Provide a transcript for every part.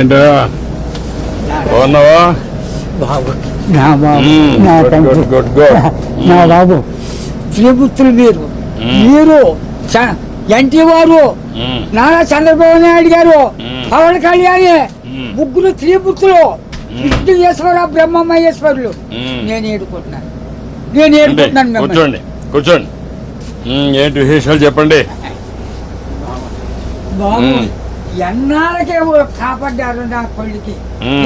ఏంటా బాగున్నావా? బాబు నా బాబు నా గుడ్ తండ్రి గుడ్ గుడ్ గుడ్. నా బాబు త్రిపుత్రులు మీరు ఎన్టీ వారు నారా చంద్రబాబు నాయుడు గారు పవన్ కళ్యాణ్ ముగ్గురు త్రిపుత్రులు విష్ణుయేశ్వర బ్రహ్మమహేశ్వరులు నేను ఏడుకుంటున్నాను మిమ్మల్ని. కూర్చోండి కూర్చోండి. ఏంటి విశేషాలు చెప్పండి. బాబు ఎన్నాళ్ళకే కాపాడ్డారు నా కొడుకి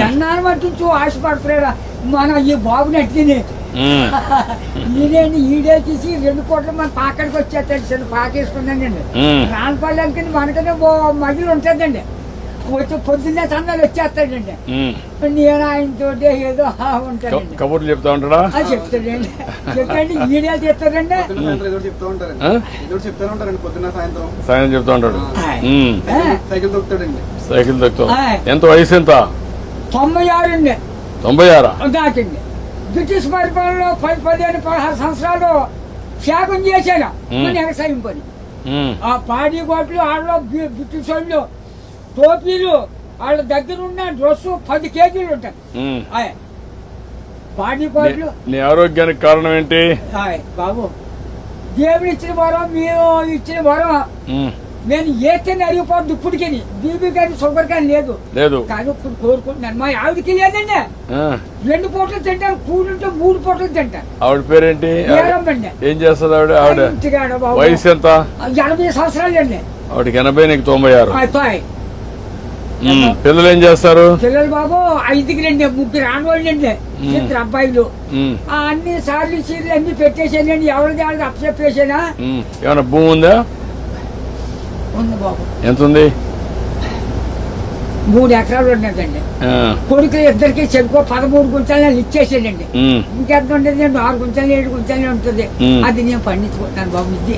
ఎన్నాళ్ళ మట్టు ఆశపడుతున్నాడా మన ఈ బాబుని అట్టిని ఈడే తీసి 2 కోట్ల మన పాకడికి వచ్చేస్తాడు చిన్న పాకేసుకున్నానండి రాన్పల్లెకి మనకనే మగిలి ఉంటుందండి వచ్చి పొద్దున్నే సందాలు వచ్చేస్తాడండి నేను ఆయనతో ఏదో ఉంటానండి కబుర్లు చెప్తా ఉంటాడా? చెప్తాడండి చెప్పండి ఈడే చెప్తాడండి సాయం చెప్తా ఉంటాడు. సైకిల్ తొక్కుతాం. ఎంత వయసు ఎంత? 96 అండి. 96 దాకండి. బ్రిటిష్ పరిపాలనలో 15-16 సంవత్సరాలు త్యాగం చేశాను మన వ్యవసాయం పని. ఆ పాడి గోట్లు వాళ్ళలో బ్రిటిష్ వాళ్ళు టోపీలు వాళ్ళ దగ్గర ఉన్న డ్రెస్ 10 కేజీలు ఉంటాయి. పాడి గోట్లు. నీ ఆరోగ్యానికి కారణం ఏంటి బాబు? దేవుడు ఇచ్చిన వరం, మీరు ఇచ్చిన వరం. నేను ఏతేనే అరిగిపోద్దు ఇప్పటికి. బీబీ కానీ షుగర్ కానీ లేదు కానీ ఇప్పుడు కోరుకుంటున్నాను. మా ఆవిడకి లేదండి. 2 పూటలు తింటాను, కూడుంటే 3 పూటలు తింటాను. ఆవిడ పేరేంటి? ఏం చేస్తుంది ఆవిడ? వయసు ఎంత? 80 సంవత్సరాలు అండి. ఆవిడకి 80, నీకు 96. పిల్లలు ఏం చేస్తారు? పిల్లలు బాబు 5కి 3 ఆడవాళ్ళు అండి, 2 అబ్బాయిలు. అన్ని సార్లు చీరలు అన్ని పెట్టేసానండి. ఎవరిది వాళ్ళకి అప్పచెప్పేసానా? ఏమన్నా భూమి ఉందా? ఉంది బాబు. ఎంత ఉంది? 3 ఎకరాలు ఉన్నదండి. కొడుకులు ఇద్దరికి చెరుకు 13 గుంటలు ఇచ్చేసానండి. ఇంకెంత ఉంటుంది? 6 గుంటలు 7 గుంటలే ఉంటుంది. అది నేను పండించుకుంటున్నాను బాబు. ఇది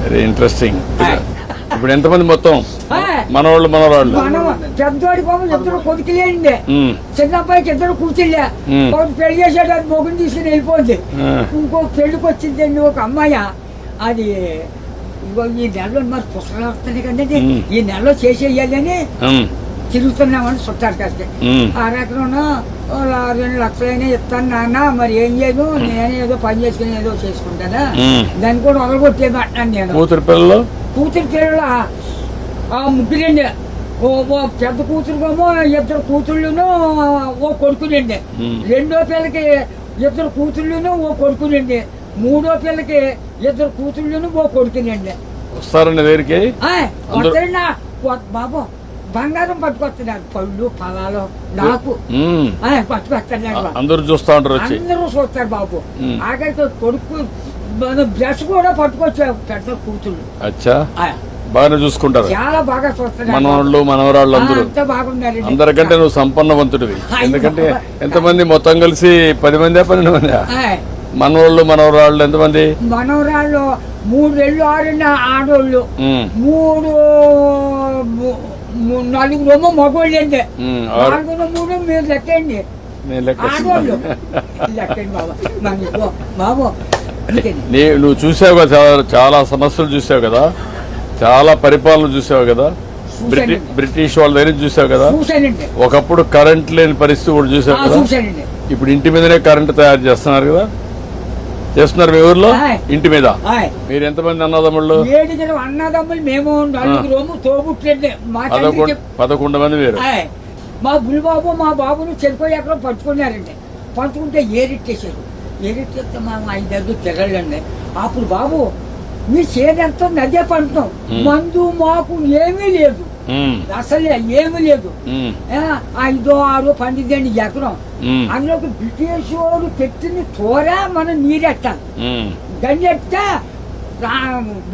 వెరీ ఇంట్రెస్టింగ్. ఇప్పుడు ఎంతమంది మొత్తం మనవాళ్ళు మనవరాళ్ళు? పెద్దోడి బాబు 2 కొడుకులేండి. చిన్న అబ్బాయికి 2 కూతుళ్ళే. ఒకటి పెళ్లి చేసాడు, అది మొగుని తీసుకుని వెళ్ళిపోయింది. ఇంకో పెళ్లికి వచ్చిందండి ఒక అమ్మాయి. అది ఈ నెలలో మరి పుస్తకాలు వస్తున్నాయి కదండి, ఈ నెలలో చేసేయాలని తిరుగుతున్నామని చుట్టారు కాస్త. 6 ఎకరం 2 లక్షలైనా ఇస్తాను నాన్న, మరి ఏం చేయదు, నేనే ఏదో పని చేసుకుని ఏదో చేసుకుంటానా, దాన్ని కూడా వదలగొట్టేది అంటాను నేను. కూతురు పిల్లలు 3 ఓ పెద్ద కూతురుకేమో 2 కూతుళ్ళును ఓ కొడుకులండి. 2వ పిల్లకి 2 కూతుళ్ళును ఓ కొడుకులండి. 3వ పిల్లకి 2 కూతుళ్ళును ఓ కొడుకులండి. వస్తారండి దగ్గరికి బాబు. బంగారం పట్టుకొస్తున్నారు, పళ్ళు ఫలాలు నాకు పట్టుకొస్తున్నారు. అందరూ చూస్తా ఉంటారు, అందరూ చూస్తారు బాబు. ఆఖరికి కొడుకు బ్రష్ కూడా పట్టుకొచ్చారు పెద్ద కూతుళ్ళు. బాగా చూసుకుంటారు, చాలా బాగా చూస్తున్నారు. మనవాళ్ళు మనవరాళ్ళు అందరూ బాగున్నారు. అందరికంటే నువ్వు సంపన్నవంతుడివి. ఎందుకంటే ఎంతమంది మొత్తం కలిసి 10 మంది 12 మంది మనవాళ్ళు మనవరాళ్ళు? ఎంతమంది మనవరాళ్ళు? 3 6 ఆడోళ్ళు, 4 మగోళ్ళు అండి. 4 3 మీరు లెక్కండి. ఆడోళ్ళు లెక్కండి బాబు. బాబు నువ్వు చూసావు కదా, చాలా సమస్యలు చూసావు కదా, చాలా పరిపాలన చూసావు కదా, బ్రిటిష్ వాళ్ళ దగ్గర చూసావు కదా. ఒకప్పుడు కరెంట్ లేని పరిస్థితి కూడా చూసావు కదా. ఇప్పుడు ఇంటి మీదనే కరెంట్ తయారు చేస్తున్నారు కదా, చేస్తున్నారు మీ ఊర్లో ఇంటి మీద. మీరు ఎంతమంది అన్నదమ్ముళ్ళు? 7 అన్నదమ్ములు. మేము 4 తోబుట్లండి. 11 మంది మీరు. మా బుల్బాబు మా బాబును చెరుకు ఎక్కడో పట్టుకున్నారండి. పట్టుకుంటే ఏరిట్టేశారు. ఏరిట్టేస్తే మా 5 పిల్లలండి. అప్పుడు బాబు మీ చేనంతా నదే పంటున్నాం, మందు మాకు ఏమీ లేదు, అసలే ఏమీ లేదు. 5 6 12 ఎకరం. అందులోకి బ్రిటిష్ వాళ్ళు పెట్టిన తోర మనం నీరెట్టాలి. గంజెట్టే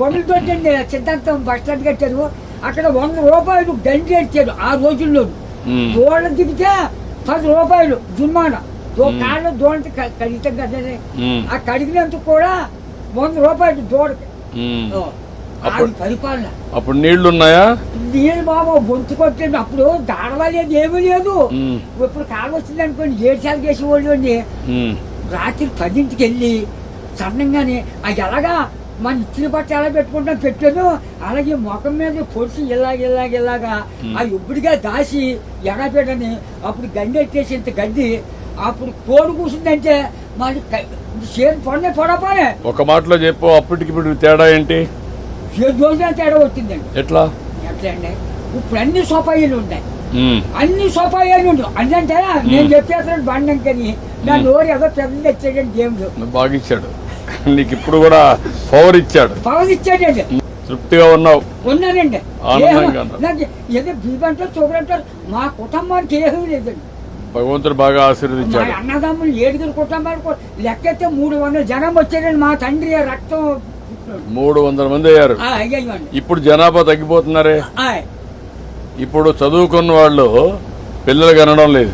బొండలతో సిద్ధాంతం బస్ స్టాండ్ కట్టారు. అక్కడ 100 రూపాయలు గంజి ఎట్టారు ఆ రోజుల్లో. దోళ్ళ దిగితే 10 రూపాయలు జుర్మానా. కాళ్ళు దోళ్ళకి కడిగితే కదా, ఆ కడిగినందుకు కూడా 100 రూపాయలు దోడకి. పరిపాలన. అప్పుడు నీళ్లు ఉన్నాయా? నీళ్ళు బాబు బొంతు కొట్టండి. అప్పుడు దాడవలేదు, ఏమీ లేదు. ఇప్పుడు కాలు వచ్చింది అనుకోండి, 7 సార్లు చేసేవాళ్ళు అండి. రాత్రి 10ంటికి వెళ్ళి సన్నంగానే అది ఎలాగా మన ఇచ్చిన బట్ట ఎలా పెట్టుకుంటాం పెట్టాను, అలాగే ముఖం మీద పొడిచి ఇలాగా ఆ ఇప్పుడుగా దాసి ఎడపెట్టని అప్పుడు గండి ఎట్టేసి ఇంత గడ్డి అప్పుడు కోడి కూర్చుందంటే మరి చేతి పొడపోనే. ఒక మాటలో చెప్పు, అప్పటికి ఇప్పుడు తేడా ఏంటి? 7 రోజుల తేడా వచ్చిందండి. ఎట్లా అండి ఇప్పుడు అన్ని సోపాయిలు ఉన్నాయి, అన్ని సోపాయాలు ఉండవు. అంటే నేను చెప్పేస్తాను బండంకని నా నోరు ఏదో పెద్ద తెచ్చాడండి దేవుడు. బాగా ఇచ్చాడు నీకు, ఇప్పుడు కూడా పవర్ ఇచ్చాడు. ఇచ్చాడండి. తృప్తిగా ఉన్నానండి. ఆనందంగా నాకు ఏదో బీబంటారు చూడంటారు, మా కుటుంబానికి ఏమీ లేదండి. భగవంతుడు బాగా ఆశీర్వదించాడు. మా అన్నదమ్ములు 7 కుటుంబాలు లెక్కైతే 300 జనం వచ్చారండి. మా తండ్రి రక్తం 300 మంది అయ్యారు. ఇప్పుడు జనాభా తగ్గిపోతున్నారే. ఇప్పుడు చదువుకున్న వాళ్ళు పిల్లలు కనడం లేదు.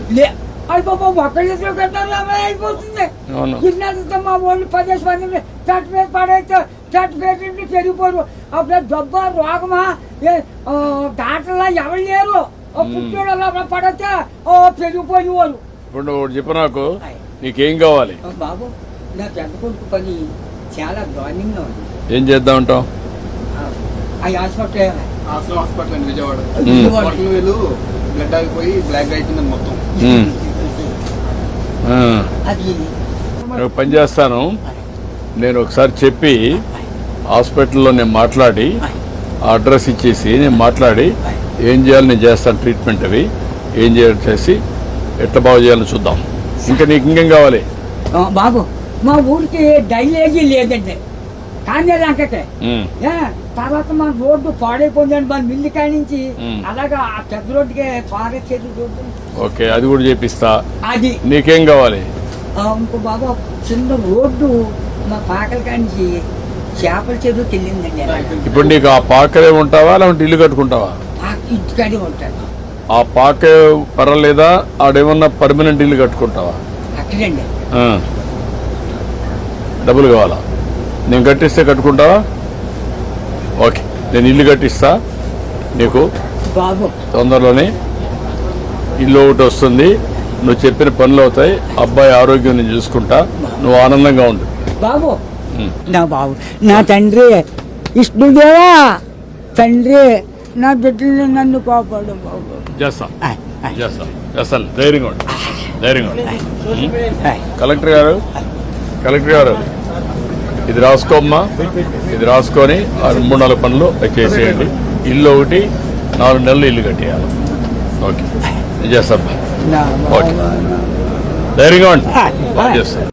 అయిపోతుంది. మా వాళ్ళు 10 మంది చట్టు మీద పడైతే చట్టు పెట్టి పెరిగిపోరు. అప్పుడు జబ్బ రోగమా దాటలా ఎవరు లేరు. పుట్టోడు పడితే పెరిగిపోయేవారు. ఇప్పుడు చెప్పు నాకు, నీకేం కావాలి? బాబు నా పెద్ద కొడుకు పని చాలా దారుణంగా ఉంది. ఏం చేద్దాం అంటావు? హాస్పిటల్ అండి విజయవాడ బ్లడ్ ఆగిపోయి బ్లాక్ అయిపోయింది మొత్తం. పని చేస్తాను నేను, ఒకసారి చెప్పి హాస్పిటల్లో నేను మాట్లాడి అడ్రస్ ఇచ్చేసి నేను మాట్లాడి ఏం చేయాలి నేను చేస్తాను. ట్రీట్మెంట్ అవి ఏం చేయాలి చేసి ఎట్లా బాగు చేయాలని చూద్దాం. ఇంకా నీకు ఇంకేం కావాలి? బాబు మా ఊరికి డైలేజీ లేదండి, కానీ లంకకే. తర్వాత మన రోడ్డు పాడైపోయిందండి, మన మిల్లి కాడి నుంచి అలాగా ఆ పెద్ద రోడ్డుకి ఫారెస్ట్ రోడ్డు. ఓకే, అది కూడా చేపిస్తా. అది నీకేం కావాలి? ఇంకో బాబు చిన్న రోడ్డు మా పాకల కాడి నుంచి చేపల చెరువుకి వెళ్ళిందండి. ఇప్పుడు నీకు ఆ పాకలే ఉంటావా లేదంటే ఇల్లు కట్టుకుంటావా? ఇంటికాడే ఉంటాను. ఆ పాక పర్వాలేదా? ఆడేమన్నా పర్మనెంట్ ఇల్లు కట్టుకుంటావా? అక్కడండి. డబ్బులు కావాలా? నేను కట్టిస్తే కట్టుకుంటావా? ఓకే, నేను ఇల్లు కట్టిస్తా నీకు. బాబు తొందరలోనే ఇల్లు ఒకటి వస్తుంది, నువ్వు చెప్పిన పనులు అవుతాయి, అబ్బాయి ఆరోగ్యం నేను చూసుకుంటా, నువ్వు ఆనందంగా ఉండు బాబు. నా బాబు నా తండ్రి విష్ణుదేవా, తండ్రి నా బిడ్డలు నన్ను కాపాడు బాబు. చేస్తాను ధైర్యంగా ఉండు, ధైర్యంగా ఉండు. కలెక్టర్ గారు ఇది రాసుకోమ్మా, ఇది రాసుకొని 3-4 పనులు చేసేయండి. ఇల్లు ఒకటి 4 నెలలు ఇల్లు కట్టేయాలి. ఓకే, నేను చేస్తాను. ఓకే, ధైర్యంగా ఉండి చేస్తాను.